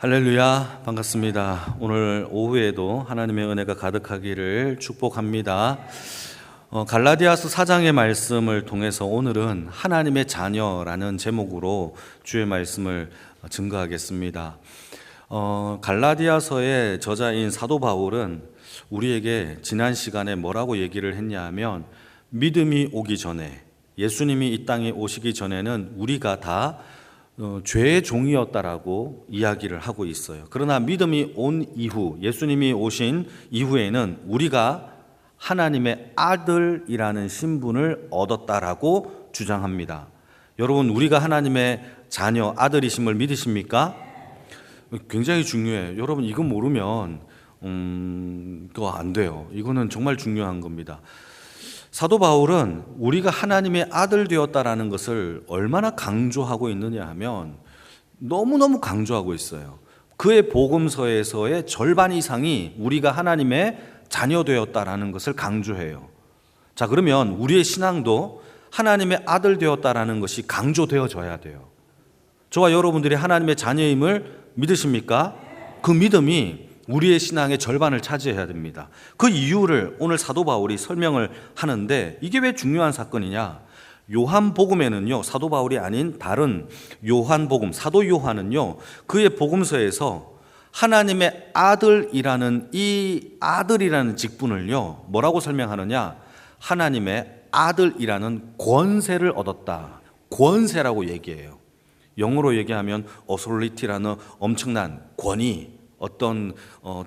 할렐루야, 반갑습니다. 오늘 오후에도 하나님의 은혜가 가득하기를 축복합니다. 갈라디아서 4장의 말씀을 통해서 오늘은 하나님의 자녀라는 제목으로 주의 말씀을 증거하겠습니다. 갈라디아서의 저자인 사도 바울은 우리에게 지난 시간에 뭐라고 얘기를 했냐 하면, 믿음이 오기 전에, 예수님이 이 땅에 오시기 전에는 우리가 다 죄의 종이었다라고 이야기를 하고 있어요. 그러나 믿음이 온 이후, 예수님이 오신 이후에는 우리가 하나님의 아들이라는 신분을 얻었다라고 주장합니다. 여러분, 우리가 하나님의 자녀, 아들이심을 믿으십니까? 굉장히 중요해요. 여러분, 이거 모르면 그거 안 돼요. 이거는 정말 중요한 겁니다. 사도 바울은 우리가 하나님의 아들 되었다라는 것을 얼마나 강조하고 있느냐 하면 너무너무 강조하고 있어요. 그의 복음서에서의 절반 이상이 우리가 하나님의 자녀 되었다라는 것을 강조해요. 자, 그러면 우리의 신앙도 하나님의 아들 되었다라는 것이 강조되어져야 돼요. 저와 여러분들이 하나님의 자녀임을 믿으십니까? 그 믿음이 우리의 신앙의 절반을 차지해야 됩니다. 그 이유를 오늘 사도 바울이 설명을 하는데, 이게 왜 중요한 사건이냐? 요한복음에는요, 사도 바울이 아닌 다른 요한복음, 사도 요한은요, 그의 복음서에서 하나님의 아들이라는 이 아들이라는 직분을요, 뭐라고 설명하느냐? 하나님의 아들이라는 권세를 얻었다. 권세라고 얘기해요. 영어로 얘기하면 authority라는 엄청난 권위, 어떤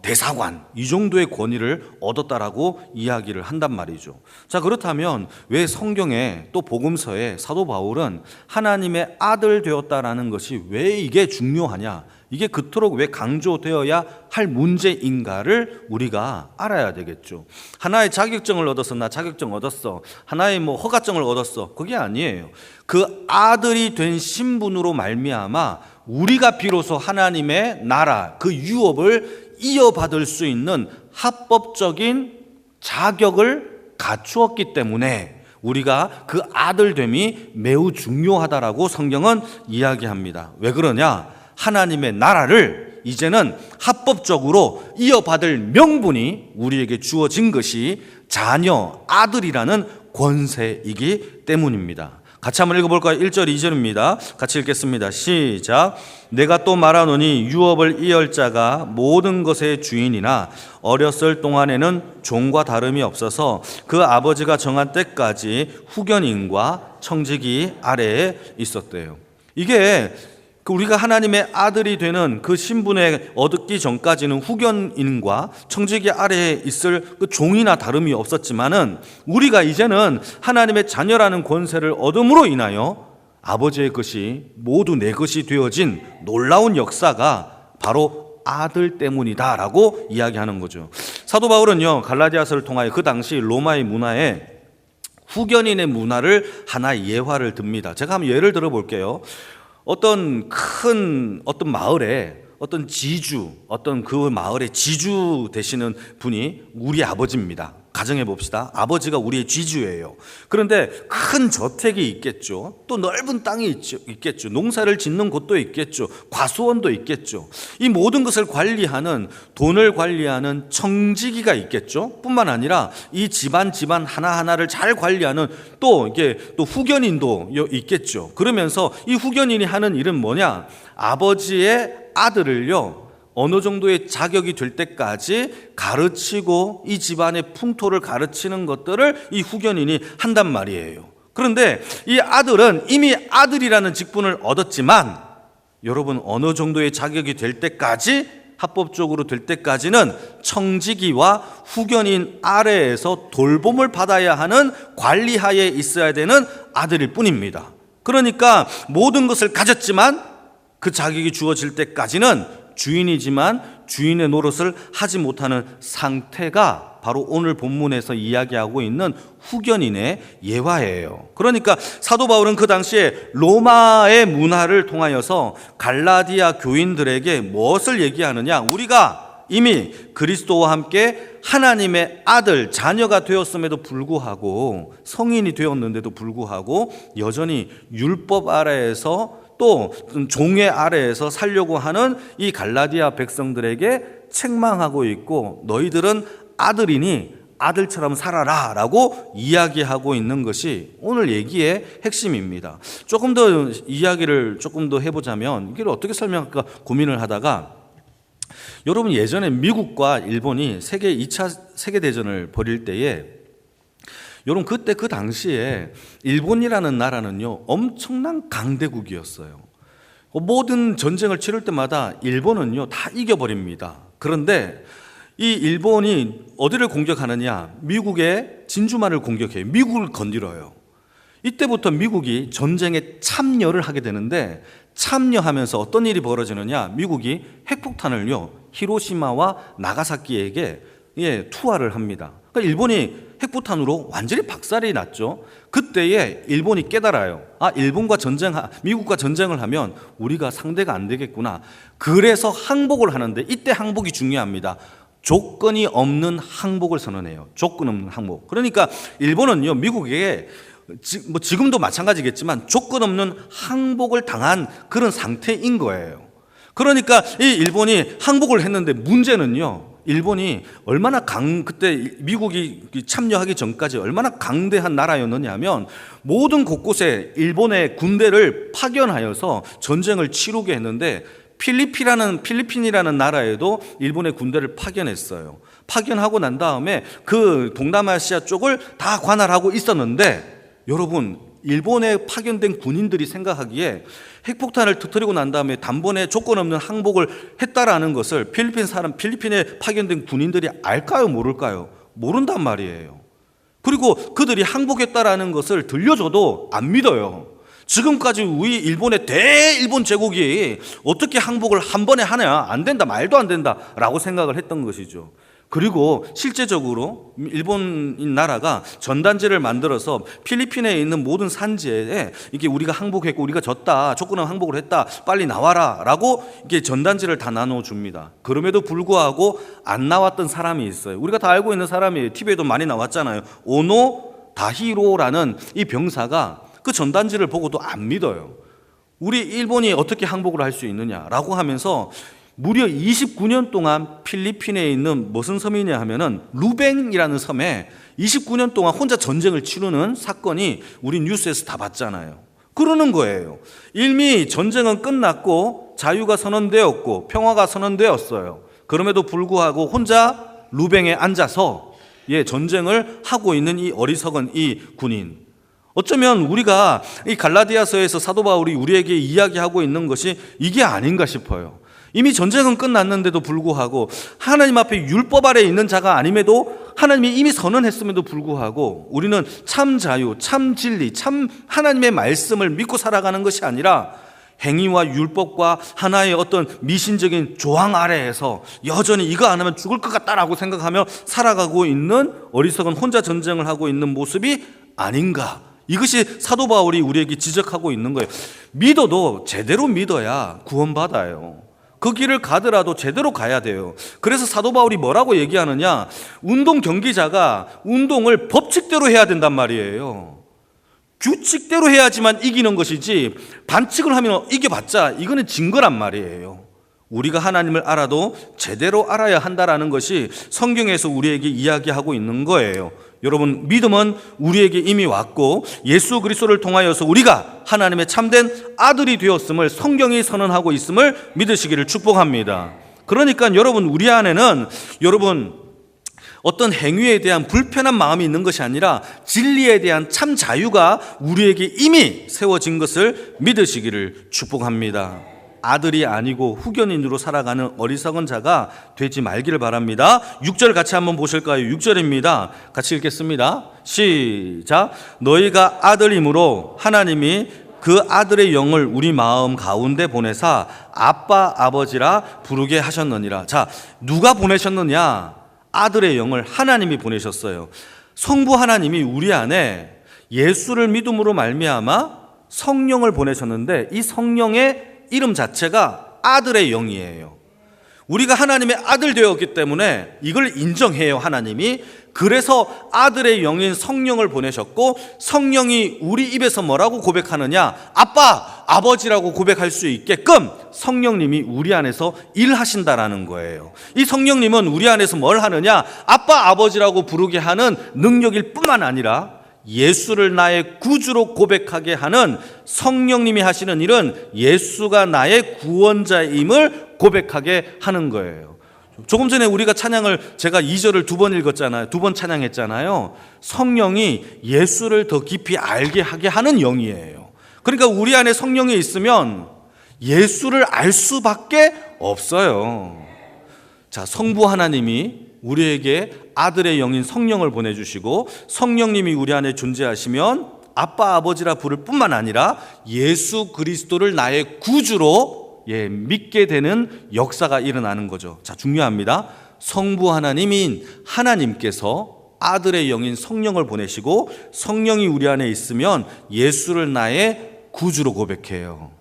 대사관, 이 정도의 권위를 얻었다라고 이야기를 한단 말이죠. 자, 그렇다면 왜 성경에 또 복음서에 사도 바울은 하나님의 아들 되었다라는 것이 왜 이게 중요하냐, 이게 그토록 왜 강조되어야 할 문제인가를 우리가 알아야 되겠죠. 하나의 자격증을 얻었어, 나 자격증 얻었어, 하나의 허가증을 얻었어, 그게 아니에요. 그 아들이 된 신분으로 말미암아 우리가 비로소 하나님의 나라, 그 유업을 이어받을 수 있는 합법적인 자격을 갖추었기 때문에 우리가 그 아들됨이 매우 중요하다라고 성경은 이야기합니다. 왜 그러냐? 하나님의 나라를 이제는 합법적으로 이어받을 명분이 우리에게 주어진 것이 자녀, 아들이라는 권세이기 때문입니다. 같이 한번 읽어볼까요? 1절, 2절입니다. 같이 읽겠습니다. 시작. 내가 또 말하노니 유업을 이을 자가 모든 것의 주인이나 어렸을 동안에는 종과 다름이 없어서 그 아버지가 정한 때까지 후견인과 청지기 아래에 있었대요. 이게 우리가 하나님의 아들이 되는 그 신분에 얻기 전까지는 후견인과 청지기 아래에 있을 그 종이나 다름이 없었지만은, 우리가 이제는 하나님의 자녀라는 권세를 얻음으로 인하여 아버지의 것이 모두 내 것이 되어진 놀라운 역사가 바로 아들 때문이다라고 이야기하는 거죠. 사도 바울은요, 갈라디아서를 통하여 그 당시 로마의 문화에 후견인의 문화를 하나 예화를 듭니다. 제가 한번 예를 들어 볼게요. 어떤 마을에 어떤 지주, 어떤 그 마을의 지주 되시는 분이 우리 아버지입니다. 가정해 봅시다. 아버지가 우리의 지주예요. 그런데 큰 저택이 있겠죠. 또 넓은 땅이 있겠죠. 농사를 짓는 곳도 있겠죠. 과수원도 있겠죠. 이 모든 것을 관리하는, 돈을 관리하는 청지기가 있겠죠. 뿐만 아니라 이 집안 하나하나를 잘 관리하는 또 후견인도 있겠죠. 그러면서 이 후견인이 하는 일은 뭐냐? 아버지의 아들을요, 어느 정도의 자격이 될 때까지 가르치고 이 집안의 풍토를 가르치는 것들을 이 후견인이 한단 말이에요. 그런데 이 아들은 이미 아들이라는 직분을 얻었지만, 여러분, 어느 정도의 자격이 될 때까지, 합법적으로 될 때까지는 청지기와 후견인 아래에서 돌봄을 받아야 하는 관리하에 있어야 되는 아들일 뿐입니다. 그러니까 모든 것을 가졌지만 그 자격이 주어질 때까지는 주인이지만 주인의 노릇을 하지 못하는 상태가 바로 오늘 본문에서 이야기하고 있는 후견인의 예화예요. 그러니까 사도 바울은 그 당시에 로마의 문화를 통하여서 갈라디아 교인들에게 무엇을 얘기하느냐? 우리가 이미 그리스도와 함께 하나님의 아들, 자녀가 되었음에도 불구하고, 성인이 되었는데도 불구하고 여전히 율법 아래에서 또 종의 아래에서 살려고 하는 이 갈라디아 백성들에게 책망하고 있고, 너희들은 아들이니 아들처럼 살아라 라고 이야기하고 있는 것이 오늘 얘기의 핵심입니다. 조금 더 이야기를 조금 더 해보자면 이걸 어떻게 설명할까 고민을 하다가, 여러분 예전에 미국과 일본이 세계 2차 세계대전을 벌일 때에, 여러분 그때 그 당시에 일본이라는 나라는요 엄청난 강대국이었어요. 모든 전쟁을 치를 때마다 일본은요 다 이겨버립니다. 그런데 이 일본이 어디를 공격하느냐, 미국의 진주만을 공격해요. 미국을 건드려요. 이때부터 미국이 전쟁에 참여를 하게 되는데, 참여하면서 어떤 일이 벌어지느냐, 미국이 핵폭탄을요 히로시마와 나가사키에게 투하를 합니다. 그러니까 일본이 핵폭탄으로 완전히 박살이 났죠. 그때에 일본이 깨달아요. 미국과 전쟁을 하면 우리가 상대가 안 되겠구나. 그래서 항복을 하는데, 이때 항복이 중요합니다. 조건이 없는 항복을 선언해요. 조건 없는 항복. 그러니까 일본은요 미국에게 지금도 마찬가지겠지만 조건 없는 항복을 당한 그런 상태인 거예요. 그러니까 이 일본이 항복을 했는데, 문제는요 일본이 얼마나 그때 미국이 참여하기 전까지 얼마나 강대한 나라였느냐 하면, 모든 곳곳에 일본의 군대를 파견하여서 전쟁을 치르게 했는데, 필리핀이라는 나라에도 일본의 군대를 파견했어요. 파견하고 난 다음에 그 동남아시아 쪽을 다 관할하고 있었는데, 여러분 일본에 파견된 군인들이 생각하기에 핵폭탄을 터뜨리고 난 다음에 단번에 조건 없는 항복을 했다라는 것을 필리핀에 파견된 군인들이 알까요, 모를까요? 모른단 말이에요. 그리고 그들이 항복했다라는 것을 들려줘도 안 믿어요. 지금까지 우리 일본의 대일본 제국이 어떻게 항복을 한 번에 하냐, 안 된다, 말도 안 된다 라고 생각을 했던 것이죠. 그리고 실제적으로 일본인 나라가 전단지를 만들어서 필리핀에 있는 모든 산지에 이게 우리가 항복했고 우리가 졌다, 조건 없는 항복을 했다, 빨리 나와라 라고 이게 전단지를 다 나눠줍니다. 그럼에도 불구하고 안 나왔던 사람이 있어요. 우리가 다 알고 있는 사람이에요. TV에도 많이 나왔잖아요. 오노 다히로라는 이 병사가 그 전단지를 보고도 안 믿어요. 우리 일본이 어떻게 항복을 할 수 있느냐라고 하면서 무려 29년 동안 필리핀에 있는 무슨 섬이냐 하면은 루뱅이라는 섬에 29년 동안 혼자 전쟁을 치르는 사건이 우리 뉴스에서 다 봤잖아요. 그러는 거예요. 이미 전쟁은 끝났고 자유가 선언되었고 평화가 선언되었어요. 그럼에도 불구하고 혼자 루뱅에 앉아서 전쟁을 하고 있는 이 어리석은 이 군인. 어쩌면 우리가 이 갈라디아서에서 사도 바울이 우리에게 이야기하고 있는 것이 이게 아닌가 싶어요. 이미 전쟁은 끝났는데도 불구하고, 하나님 앞에 율법 아래 있는 자가 아님에도 하나님이 이미 선언했음에도 불구하고 우리는 참 자유, 참 진리, 참 하나님의 말씀을 믿고 살아가는 것이 아니라 행위와 율법과 하나의 어떤 미신적인 조항 아래에서 여전히 이거 안 하면 죽을 것 같다라고 생각하며 살아가고 있는 어리석은 혼자 전쟁을 하고 있는 모습이 아닌가. 이것이 사도 바울이 우리에게 지적하고 있는 거예요. 믿어도 제대로 믿어야 구원받아요. 그 길을 가더라도 제대로 가야 돼요. 그래서 사도 바울이 뭐라고 얘기하느냐, 운동 경기자가 운동을 법칙대로 해야 된단 말이에요. 규칙대로 해야지만 이기는 것이지 반칙을 하면 이겨봤자 이거는 진 거란 말이에요. 우리가 하나님을 알아도 제대로 알아야 한다라는 것이 성경에서 우리에게 이야기하고 있는 거예요. 여러분, 믿음은 우리에게 이미 왔고 예수 그리스도를 통하여서 우리가 하나님의 참된 아들이 되었음을 성경이 선언하고 있음을 믿으시기를 축복합니다. 그러니까 여러분, 우리 안에는 어떤 행위에 대한 불편한 마음이 있는 것이 아니라 진리에 대한 참 자유가 우리에게 이미 세워진 것을 믿으시기를 축복합니다. 아들이 아니고 후견인으로 살아가는 어리석은 자가 되지 말기를 바랍니다. 6절 같이 한번 보실까요? 6절입니다. 같이 읽겠습니다. 시작. 너희가 아들이므로 하나님이 그 아들의 영을 우리 마음 가운데 보내사 아빠 아버지라 부르게 하셨느니라. 자, 누가 보내셨느냐? 아들의 영을 하나님이 보내셨어요. 성부 하나님이 우리 안에 예수를 믿음으로 말미암아 성령을 보내셨는데, 이 성령의 이름 자체가 아들의 영이에요. 우리가 하나님의 아들 되었기 때문에 이걸 인정해요, 하나님이. 그래서 아들의 영인 성령을 보내셨고, 성령이 우리 입에서 뭐라고 고백하느냐? 아빠, 아버지라고 고백할 수 있게끔 성령님이 우리 안에서 일하신다라는 거예요. 이 성령님은 우리 안에서 뭘 하느냐? 아빠, 아버지라고 부르게 하는 능력일 뿐만 아니라 예수를 나의 구주로 고백하게 하는, 성령님이 하시는 일은 예수가 나의 구원자임을 고백하게 하는 거예요. 조금 전에 우리가 찬양을, 제가 2절을 2번 읽었잖아요. 2번 찬양했잖아요. 성령이 예수를 더 깊이 알게 하게 하는 영이에요. 그러니까 우리 안에 성령이 있으면 예수를 알 수밖에 없어요. 자, 성부 하나님이 우리에게 아들의 영인 성령을 보내주시고, 성령님이 우리 안에 존재하시면 아빠, 아버지라 부를 뿐만 아니라 예수 그리스도를 나의 구주로 믿게 되는 역사가 일어나는 거죠. 자, 중요합니다. 성부 하나님인 하나님께서 아들의 영인 성령을 보내시고, 성령이 우리 안에 있으면 예수를 나의 구주로 고백해요.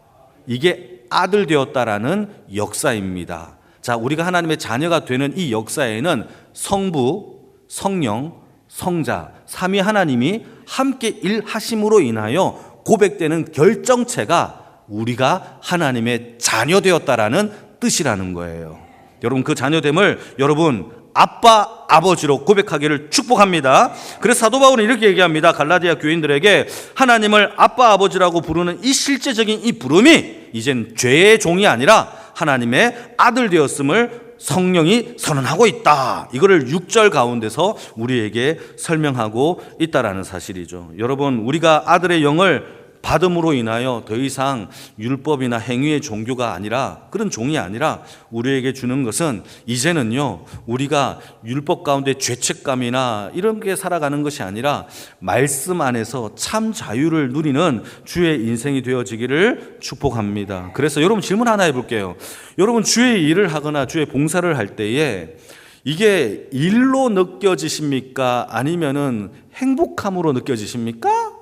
이게 아들 되었다라는 역사입니다. 자, 우리가 하나님의 자녀가 되는 이 역사에는 성부, 성령, 성자, 삼위 하나님이 함께 일하심으로 인하여 고백되는 결정체가 우리가 하나님의 자녀 되었다라는 뜻이라는 거예요. 여러분, 그 자녀됨을 여러분 아빠, 아버지로 고백하기를 축복합니다. 그래서 사도 바울은 이렇게 얘기합니다. 갈라디아 교인들에게 하나님을 아빠, 아버지라고 부르는 이 실제적인 이 부름이 이젠 죄의 종이 아니라 하나님의 아들 되었음을 성령이 선언하고 있다. 이거를 6절 가운데서 우리에게 설명하고 있다라는 사실이죠. 여러분, 우리가 아들의 영을 받음으로 인하여 더 이상 율법이나 행위의 종교가 아니라, 그런 종이 아니라 우리에게 주는 것은 이제는요, 우리가 율법 가운데 죄책감이나 이런 게 살아가는 것이 아니라 말씀 안에서 참 자유를 누리는 주의 인생이 되어지기를 축복합니다. 그래서 여러분, 질문 하나 해볼게요. 여러분, 주의 일을 하거나 주의 봉사를 할 때에 이게 일로 느껴지십니까? 아니면은 행복함으로 느껴지십니까?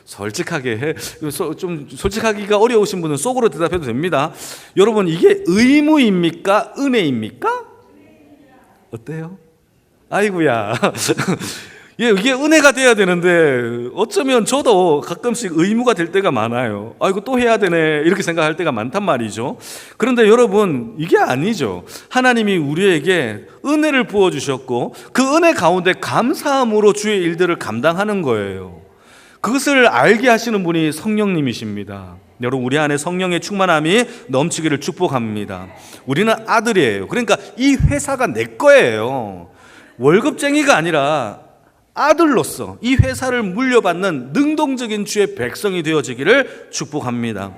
솔직하게, 좀 솔직하기가 어려우신 분은 속으로 대답해도 됩니다. 여러분, 이게 의무입니까? 은혜입니까? 어때요? 아이고야. 이게 은혜가 돼야 되는데 어쩌면 저도 가끔씩 의무가 될 때가 많아요. 아이고, 또 해야 되네, 이렇게 생각할 때가 많단 말이죠. 그런데 여러분, 이게 아니죠. 하나님이 우리에게 은혜를 부어주셨고, 그 은혜 가운데 감사함으로 주의 일들을 감당하는 거예요. 그것을 알게 하시는 분이 성령님이십니다. 여러분, 우리 안에 성령의 충만함이 넘치기를 축복합니다. 우리는 아들이에요. 그러니까 이 회사가 내 거예요. 월급쟁이가 아니라 아들로서 이 회사를 물려받는 능동적인 주의 백성이 되어지기를 축복합니다.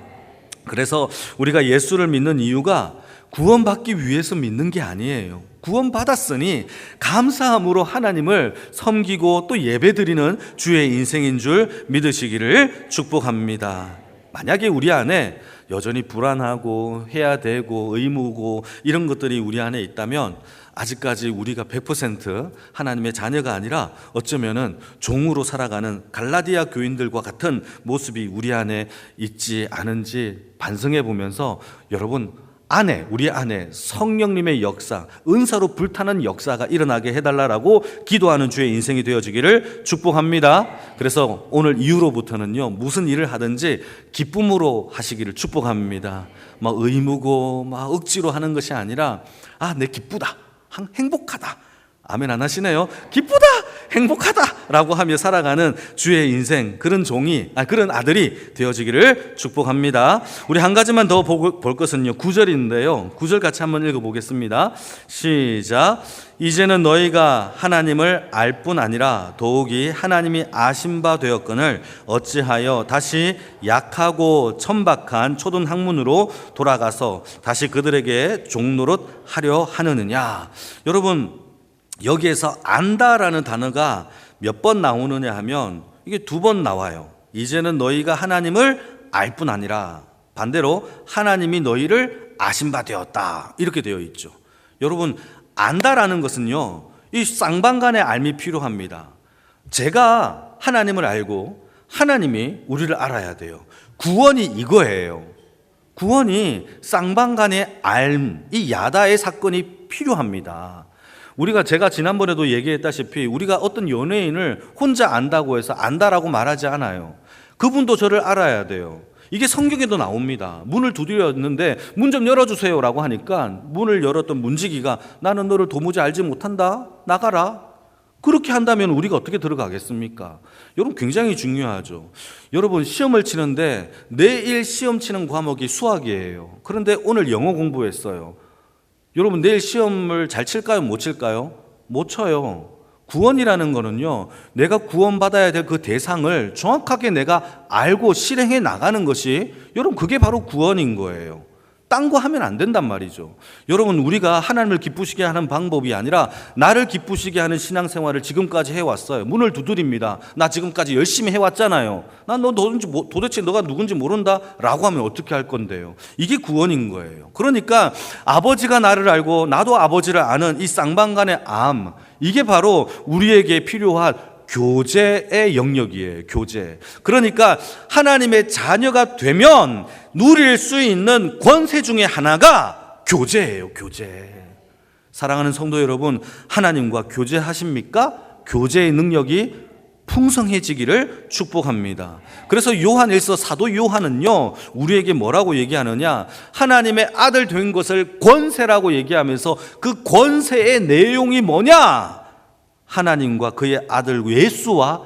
그래서 우리가 예수를 믿는 이유가 구원받기 위해서 믿는 게 아니에요. 구원받았으니 감사함으로 하나님을 섬기고 또 예배드리는 주의 인생인 줄 믿으시기를 축복합니다. 만약에 우리 안에 여전히 불안하고 해야 되고 의무고 이런 것들이 우리 안에 있다면 아직까지 우리가 100% 하나님의 자녀가 아니라 어쩌면은 종으로 살아가는 갈라디아 교인들과 같은 모습이 우리 안에 있지 않은지 반성해 보면서 여러분 안에, 우리 안에 성령님의 역사, 은사로 불타는 역사가 일어나게 해달라고 기도하는 주의 인생이 되어지기를 축복합니다. 그래서 오늘 이후로부터는요, 무슨 일을 하든지 기쁨으로 하시기를 축복합니다. 막 의무고 막 억지로 하는 것이 아니라 내 기쁘다, 행복하다. 아멘 안 하시네요. 기쁘다, 행복하다 라고 하며 살아가는 주의 인생, 그런 그런 아들이 되어지기를 축복합니다. 우리 한 가지만 더 볼 것은요, 9절인데요 9절 같이 한번 읽어보겠습니다. 시작. 이제는 너희가 하나님을 알 뿐 아니라 더욱이 하나님이 아신 바 되었거늘 어찌하여 다시 약하고 천박한 초등 학문으로 돌아가서 다시 그들에게 종노릇 하려 하느냐. 여러분, 여기에서 안다라는 단어가 몇 번 나오느냐 하면 이게 2번 나와요. 이제는 너희가 하나님을 알 뿐 아니라 반대로 하나님이 너희를 아신 바 되었다, 이렇게 되어 있죠. 여러분, 안다라는 것은요, 이 쌍방간의 알미 필요합니다. 제가 하나님을 알고 하나님이 우리를 알아야 돼요. 구원이 이거예요. 구원이 쌍방간의 이 야다의 사건이 필요합니다. 제가 지난번에도 얘기했다시피 우리가 어떤 연예인을 혼자 안다고 해서 안다라고 말하지 않아요. 그분도 저를 알아야 돼요. 이게 성경에도 나옵니다. 문을 두드렸는데 문 좀 열어주세요 라고 하니까 문을 열었던 문지기가 나는 너를 도무지 알지 못한다. 나가라. 그렇게 한다면 우리가 어떻게 들어가겠습니까? 여러분 굉장히 중요하죠. 여러분 시험을 치는데 내일 시험 치는 과목이 수학이에요. 그런데 오늘 영어 공부했어요. 여러분 내일 시험을 잘 칠까요? 못 칠까요? 못 쳐요. 구원이라는 거는요, 내가 구원받아야 될 그 대상을 정확하게 내가 알고 실행해 나가는 것이 여러분 그게 바로 구원인 거예요. 딴 거 하면 안 된단 말이죠. 여러분 우리가 하나님을 기쁘시게 하는 방법이 아니라 나를 기쁘시게 하는 신앙생활을 지금까지 해왔어요. 문을 두드립니다. 나 지금까지 열심히 해왔잖아요. 난 너 도대체 너가 누군지 모른다 라고 하면 어떻게 할 건데요. 이게 구원인 거예요. 그러니까 아버지가 나를 알고 나도 아버지를 아는 이 쌍방간의 암, 이게 바로 우리에게 필요한 교제의 영역이에요. 교제. 그러니까 하나님의 자녀가 되면 누릴 수 있는 권세 중에 하나가 교제예요. 교제. 사랑하는 성도 여러분, 하나님과 교제하십니까? 교제의 능력이 풍성해지기를 축복합니다. 그래서 요한 1서 사도 요한은요, 우리에게 뭐라고 얘기하느냐? 하나님의 아들 된 것을 권세라고 얘기하면서 그 권세의 내용이 뭐냐? 하나님과 그의 아들 예수와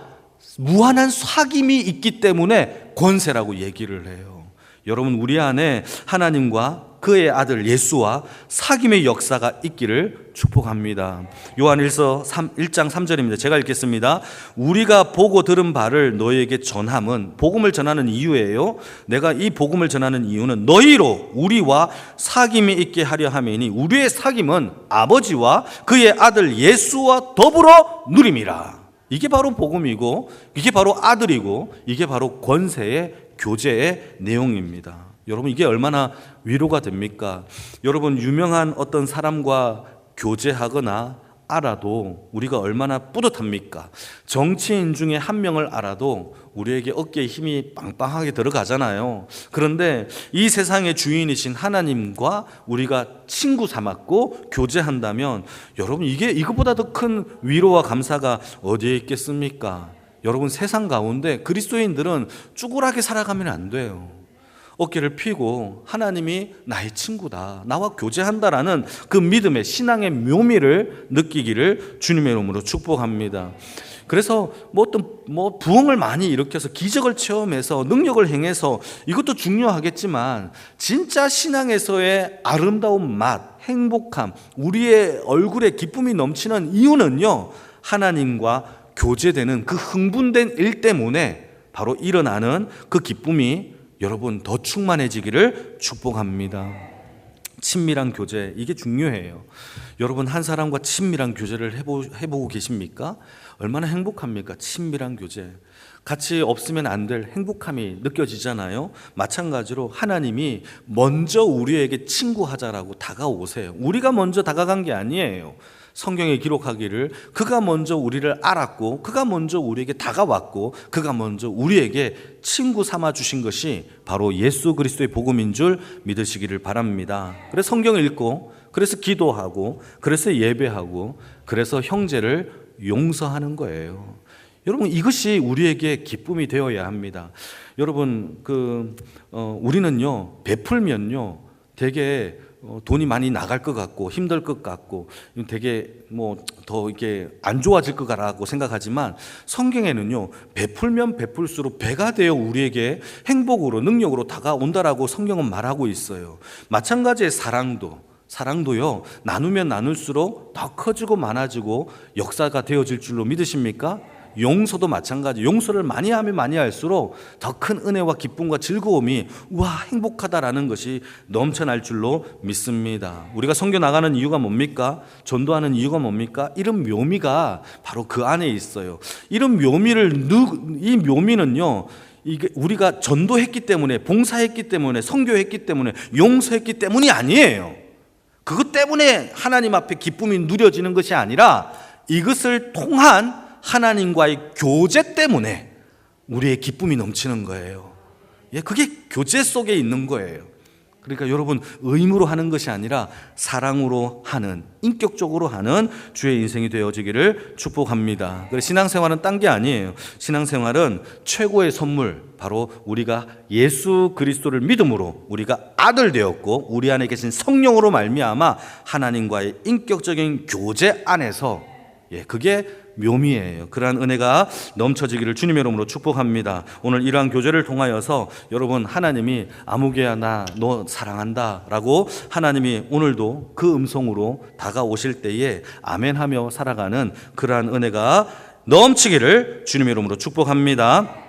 무한한 사귐이 있기 때문에 권세라고 얘기를 해요. 여러분 우리 안에 하나님과 그의 아들 예수와 사귐의 역사가 있기를 축복합니다. 요한 1서 1장 3절입니다. 제가 읽겠습니다. 우리가 보고 들은 바를 너희에게 전함은, 복음을 전하는 이유예요. 내가 이 복음을 전하는 이유는 너희로 우리와 사귐이 있게 하려 함이니 우리의 사귐은 아버지와 그의 아들 예수와 더불어 누림이라. 이게 바로 복음이고 이게 바로 아들이고 이게 바로 권세의 교제의 내용입니다. 여러분 이게 얼마나 위로가 됩니까? 여러분 유명한 어떤 사람과 교제하거나 알아도 우리가 얼마나 뿌듯합니까? 정치인 중에 한 명을 알아도 우리에게 어깨에 힘이 빵빵하게 들어가잖아요. 그런데 이 세상의 주인이신 하나님과 우리가 친구 삼았고 교제한다면 여러분 이것보다 더 큰 위로와 감사가 어디에 있겠습니까? 여러분 세상 가운데 그리스도인들은 쭈그랗게 살아가면 안 돼요. 어깨를 피고 하나님이 나의 친구다, 나와 교제한다라는 그 믿음의 신앙의 묘미를 느끼기를 주님의 이름으로 축복합니다. 그래서 부흥을 많이 일으켜서 기적을 체험해서 능력을 행해서 이것도 중요하겠지만 진짜 신앙에서의 아름다운 맛, 행복함, 우리의 얼굴에 기쁨이 넘치는 이유는요, 하나님과 교제되는 그 흥분된 일 때문에 바로 일어나는 그 기쁨이 여러분 더 충만해지기를 축복합니다. 친밀한 교제, 이게 중요해요. 여러분 한 사람과 친밀한 교제를 해보고 계십니까? 얼마나 행복합니까? 친밀한 교제. 같이 없으면 안 될 행복함이 느껴지잖아요. 마찬가지로 하나님이 먼저 우리에게 친구하자라고 다가오세요. 우리가 먼저 다가간 게 아니에요. 성경에 기록하기를 그가 먼저 우리를 알았고 그가 먼저 우리에게 다가왔고 그가 먼저 우리에게 친구 삼아 주신 것이 바로 예수 그리스도의 복음인 줄 믿으시기를 바랍니다. 그래서 성경을 읽고 그래서 기도하고 그래서 예배하고 그래서 형제를 용서하는 거예요. 여러분 이것이 우리에게 기쁨이 되어야 합니다. 여러분 우리는요 베풀면요 되게 돈이 많이 나갈 것 같고 힘들 것 같고 되게 더 이렇게 안 좋아질 것 같다고 생각하지만 성경에는요 베풀면 베풀수록 배가 되어 우리에게 행복으로 능력으로 다가온다라고 성경은 말하고 있어요. 마찬가지의 사랑도요 나누면 나눌수록 더 커지고 많아지고 역사가 되어질 줄로 믿으십니까? 용서도 마찬가지. 용서를 많이 하면 많이 할수록 더 큰 은혜와 기쁨과 즐거움이 행복하다라는 것이 넘쳐날 줄로 믿습니다. 우리가 선교 나가는 이유가 뭡니까? 전도하는 이유가 뭡니까? 이런 묘미가 바로 그 안에 있어요. 이런 이 묘미는요 이게 우리가 전도했기 때문에, 봉사했기 때문에, 선교했기 때문에, 용서했기 때문이 아니에요. 그것 때문에 하나님 앞에 기쁨이 누려지는 것이 아니라 이것을 통한 하나님과의 교제 때문에 우리의 기쁨이 넘치는 거예요. 그게 교제 속에 있는 거예요. 그러니까 여러분, 의무로 하는 것이 아니라 사랑으로 하는, 인격적으로 하는 주의 인생이 되어지기를 축복합니다. 그래서 신앙생활은 딴 게 아니에요. 신앙생활은 최고의 선물, 바로 우리가 예수 그리스도를 믿음으로 우리가 아들 되었고 우리 안에 계신 성령으로 말미암아 하나님과의 인격적인 교제 안에서, 그게 묘미예요. 그러한 은혜가 넘쳐지기를 주님의 이름으로 축복합니다. 오늘 이러한 교제를 통하여서 여러분, 하나님이 아무개야 나 너 사랑한다 라고 하나님이 오늘도 그 음성으로 다가오실 때에 아멘하며 살아가는 그러한 은혜가 넘치기를 주님의 이름으로 축복합니다.